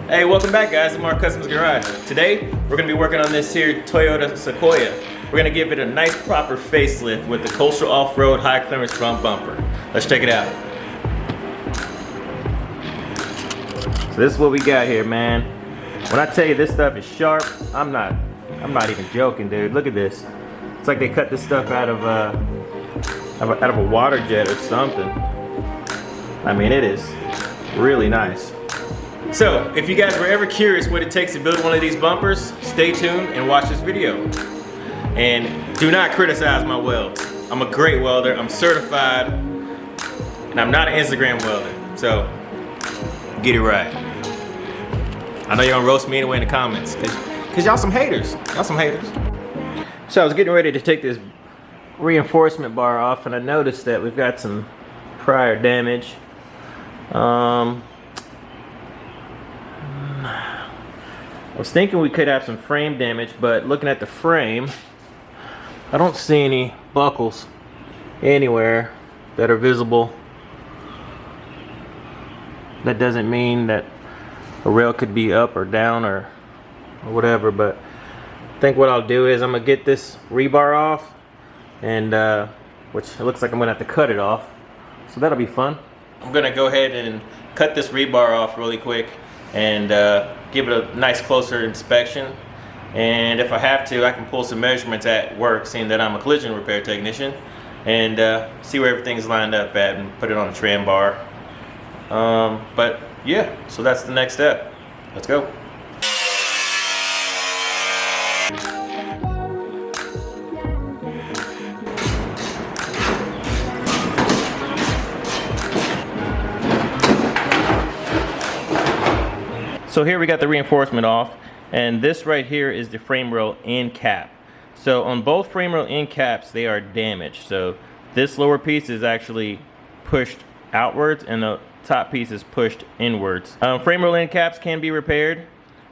Hey, welcome back guys to Mark Customs Garage. Today, we're gonna be working on this here Toyota Sequoia. We're gonna give it a nice proper facelift with the Coastal Offroad High Clearance front bumper. Let's check it out. So this is what we got here, man. When I tell you this stuff is sharp, I'm not even joking, dude. Look at this. It's like they cut this stuff out of a water jet or something. I mean, it is really nice. So, if you guys were ever curious what it takes to build one of these bumpers, stay tuned and watch this video. And do not criticize my welds. I'm a great welder, I'm certified, and I'm not an Instagram welder. So, get it right. I know you're gonna roast me anyway in the comments, cause y'all some haters. Y'all some haters. So I was getting ready to take this reinforcement bar off and I noticed that we've got some prior damage. I was thinking we could have some frame damage, but looking at the frame, I don't see any buckles anywhere that are visible. That doesn't mean that a rail could be up or down or whatever, but I think what I'll do is I'm gonna get this rebar off, and which it looks like I'm gonna have to cut it off, so that'll be fun. I'm gonna go ahead and cut this rebar off really quick and give it a nice closer inspection, and if I have to, I can pull some measurements at work, seeing that I'm a collision repair technician, and see where everything's lined up at and put it on a tram bar. But yeah, so that's the next step. Let's go. So here we got the reinforcement off, and this right here is the frame rail end cap. So on both frame rail end caps, they are damaged. So this lower piece is actually pushed outwards and the top piece is pushed inwards. Frame rail end caps can be repaired.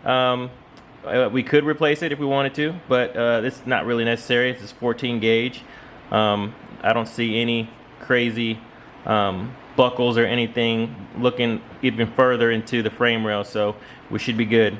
We could replace it if we wanted to, but it's not really necessary. It's just 14 gauge. I don't see any crazy buckles or anything looking even further into the frame rail, so we should be good.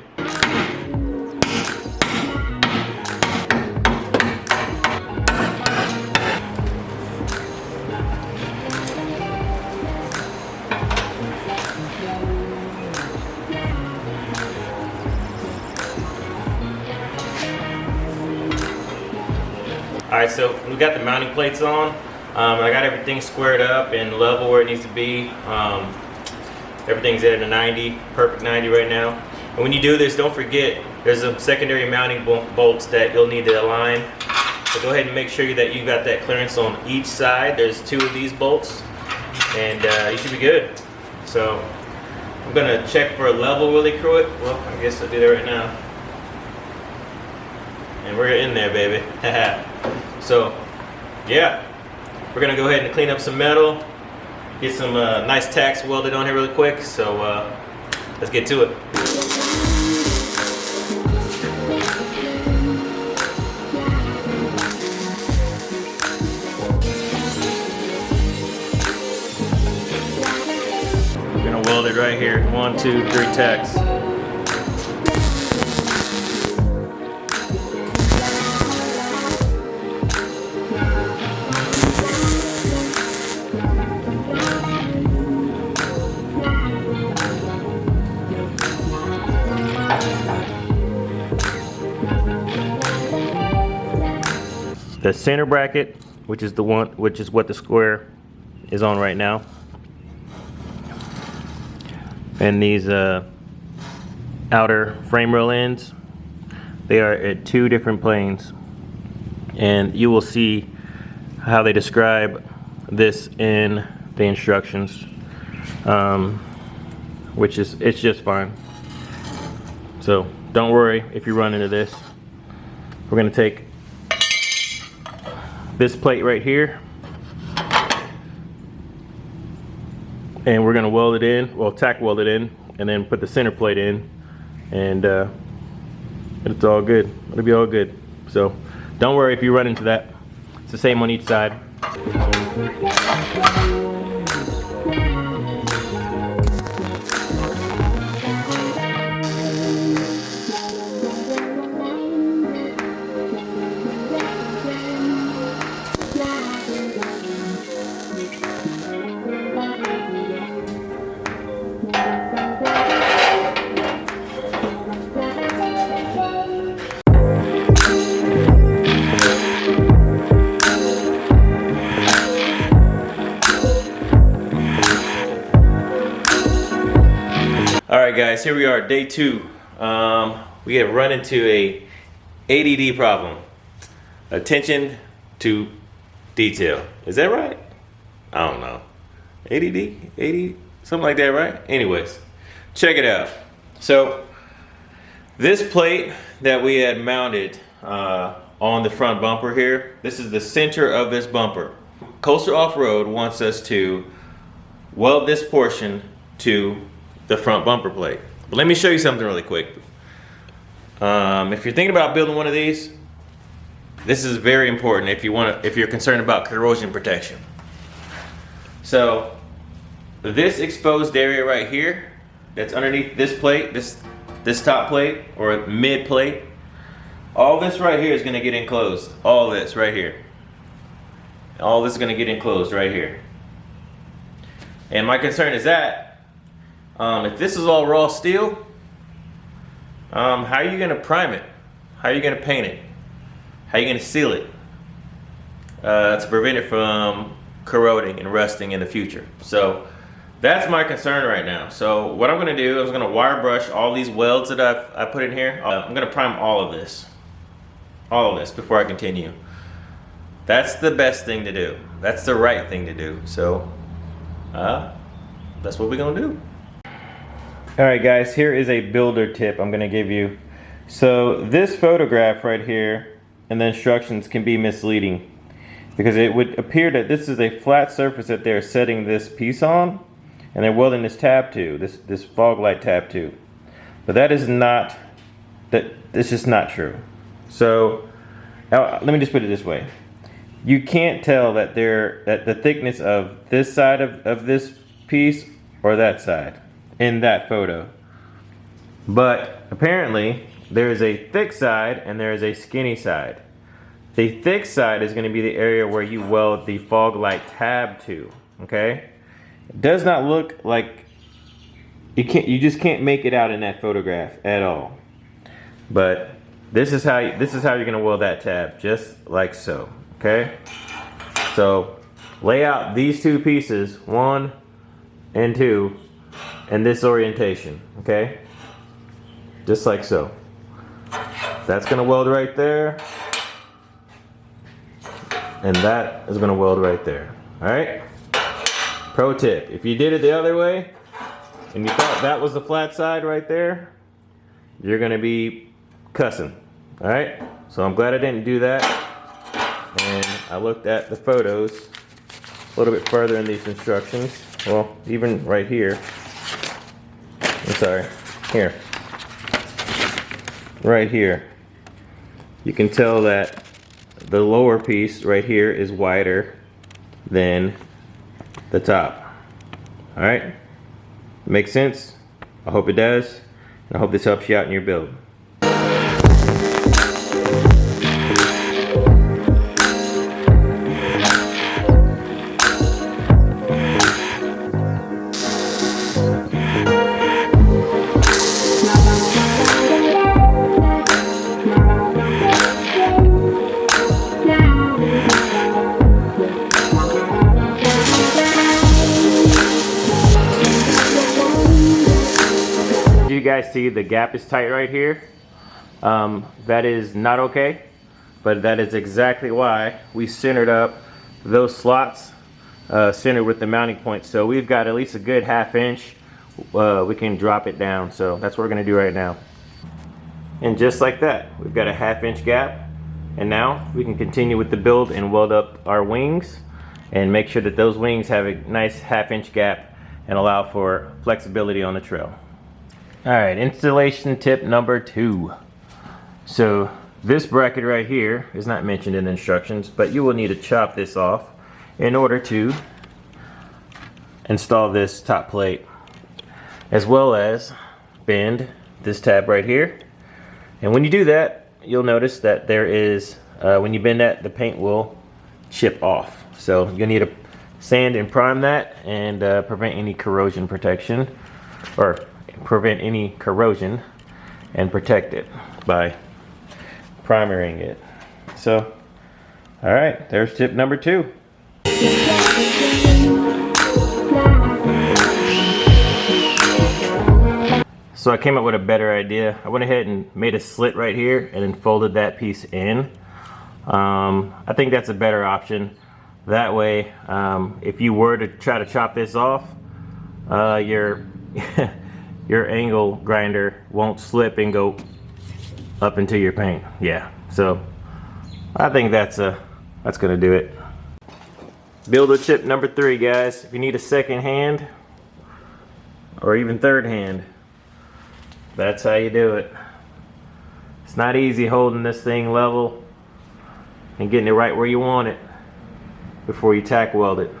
Alright, so we got the mounting plates on. I got everything squared up and level where it needs to be. Everything's at a 90, perfect 90 right now. And when you do this, don't forget there's some secondary mounting bolts that you'll need to align. So go ahead and make sure that you got that clearance on each side. There's 2 of these bolts, and you should be good. So I'm gonna check for a level really quick. Well, I guess I'll do that right now. And we're in there, baby. So yeah. We're gonna go ahead and clean up some metal, get some nice tacks welded on here really quick, so let's get to it. We're gonna weld it right here. 1, 2, 3 tacks. The center bracket, which is what the square is on right now, and these outer frame rail ends, they are at 2 different planes, and you will see how they describe this in the instructions, it's just fine. So don't worry if you run into this. We're gonna take this plate right here, and we're gonna weld it in, well, tack weld it in, and then put the center plate in, and it's all good. It'll be all good. So don't worry if you run into that. It's the same on each side. guys, here we are, day 2. We have run into a ADD problem. Attention to detail. Is that right? I don't know. ADD? Something like that, right? Anyways, check it out. So, this plate that we had mounted on the front bumper here, this is the center of this bumper. Coastal Offroad wants us to weld this portion to the front bumper plate. But let me show you something really quick. If you're thinking about building one of these, this is very important if you're concerned about corrosion protection. So this exposed area right here that's underneath this plate, this top plate or mid plate, all this right here is going to get enclosed. All this right here. All this is going to get enclosed right here. And my concern is that if this is all raw steel, how are you going to prime it? How are you going to paint it? How are you going to seal it to prevent it from corroding and rusting in the future? So that's my concern right now. So what I'm going to do is I'm going to wire brush all these welds that I put in here. I'm going to prime all of this before I continue. That's the best thing to do. That's the right thing to do. So that's what we're going to do. Alright guys, here is a builder tip I'm going to give you. So this photograph right here and the instructions can be misleading because it would appear that this is a flat surface that they're setting this piece on and they're welding this tab to, this fog light tab to. But that is not, it's just not true. So let me just put it this way. You can't tell that the thickness of this side of this piece or that side in that photo. But apparently there is a thick side and there is a skinny side. The thick side is going to be the area where you weld the fog light tab to, okay? It does not look like you just can't make it out in that photograph at all. But this is how you're going to weld that tab, just like so, okay? So lay out these two pieces, 1 and 2, in this orientation, okay? Just like so. That's gonna weld right there. And that is gonna weld right there, all right? Pro tip, if you did it the other way, and you thought that was the flat side right there, you're gonna be cussing, all right? So I'm glad I didn't do that. And I looked at the photos a little bit further in these instructions. Well, even right here. I'm sorry, here. Right here. You can tell that the lower piece right here is wider than the top. Alright? Makes sense? I hope it does. And I hope this helps you out in your build. You guys see the gap is tight right here. That is not okay, but that is exactly why we centered up those slots centered with the mounting point. So we've got at least a good 1/2 inch. We can drop it down. So that's what we're going to do right now. And just like that, we've got a 1/2 inch gap. And now we can continue with the build and weld up our wings and make sure that those wings have a nice 1/2 inch gap and allow for flexibility on the trail. Alright, installation tip number 2. So this bracket right here is not mentioned in the instructions, but you will need to chop this off in order to install this top plate, as well as bend this tab right here. And when you do that, you'll notice that there is, when you bend that, the paint will chip off. So you'll need to sand and prime that and prevent any corrosion protection, or prevent any corrosion and protect it by primering it. So, all right, there's tip number 2. So I came up with a better idea. I went ahead and made a slit right here and then folded that piece in. I think that's a better option. That way, if you were to try to chop this off, your your angle grinder won't slip and go up into your paint. Yeah, so I think that's gonna do it. Builder tip number 3, guys. If you need a second hand or even third hand, that's how you do it. It's not easy holding this thing level and getting it right where you want it before you tack weld it.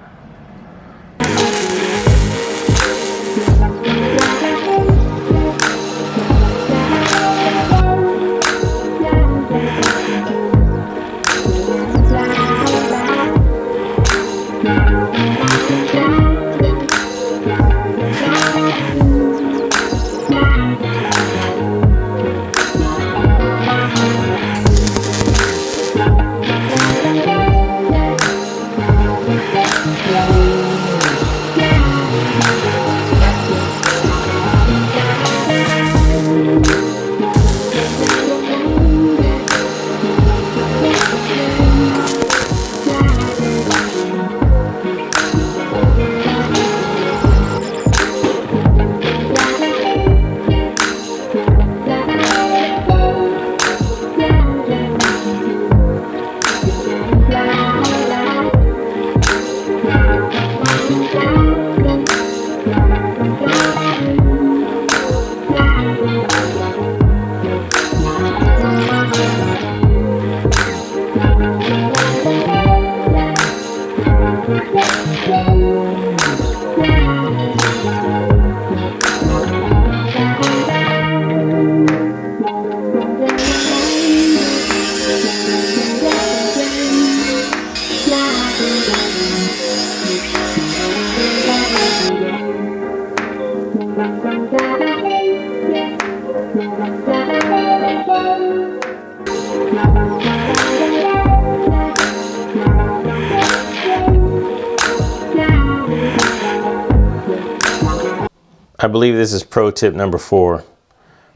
I believe this is pro tip number 4,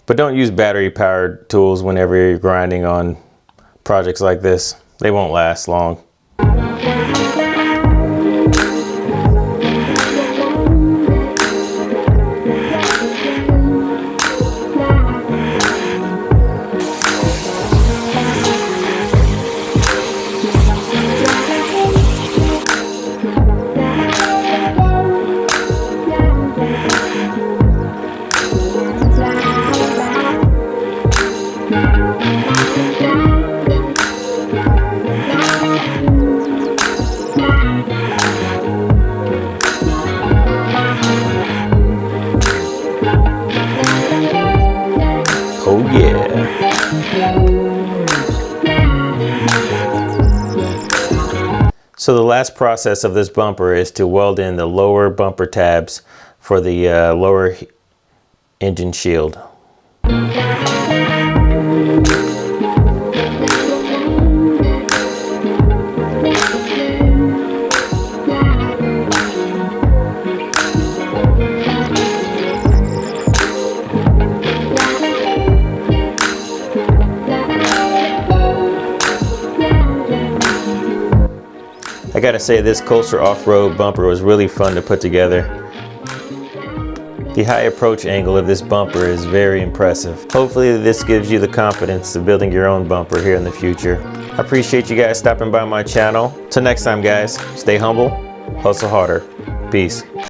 but don't use battery powered tools whenever you're grinding on projects like this. They won't last long. Oh yeah. So the last process of this bumper is to weld in the lower bumper tabs for the lower engine shield. I gotta say, this Coastal Offroad bumper was really fun to put together. The high approach angle of this bumper is very impressive. Hopefully this gives you the confidence of building your own bumper here in the future. I appreciate you guys stopping by my channel. Till next time, guys, stay humble, hustle harder. Peace.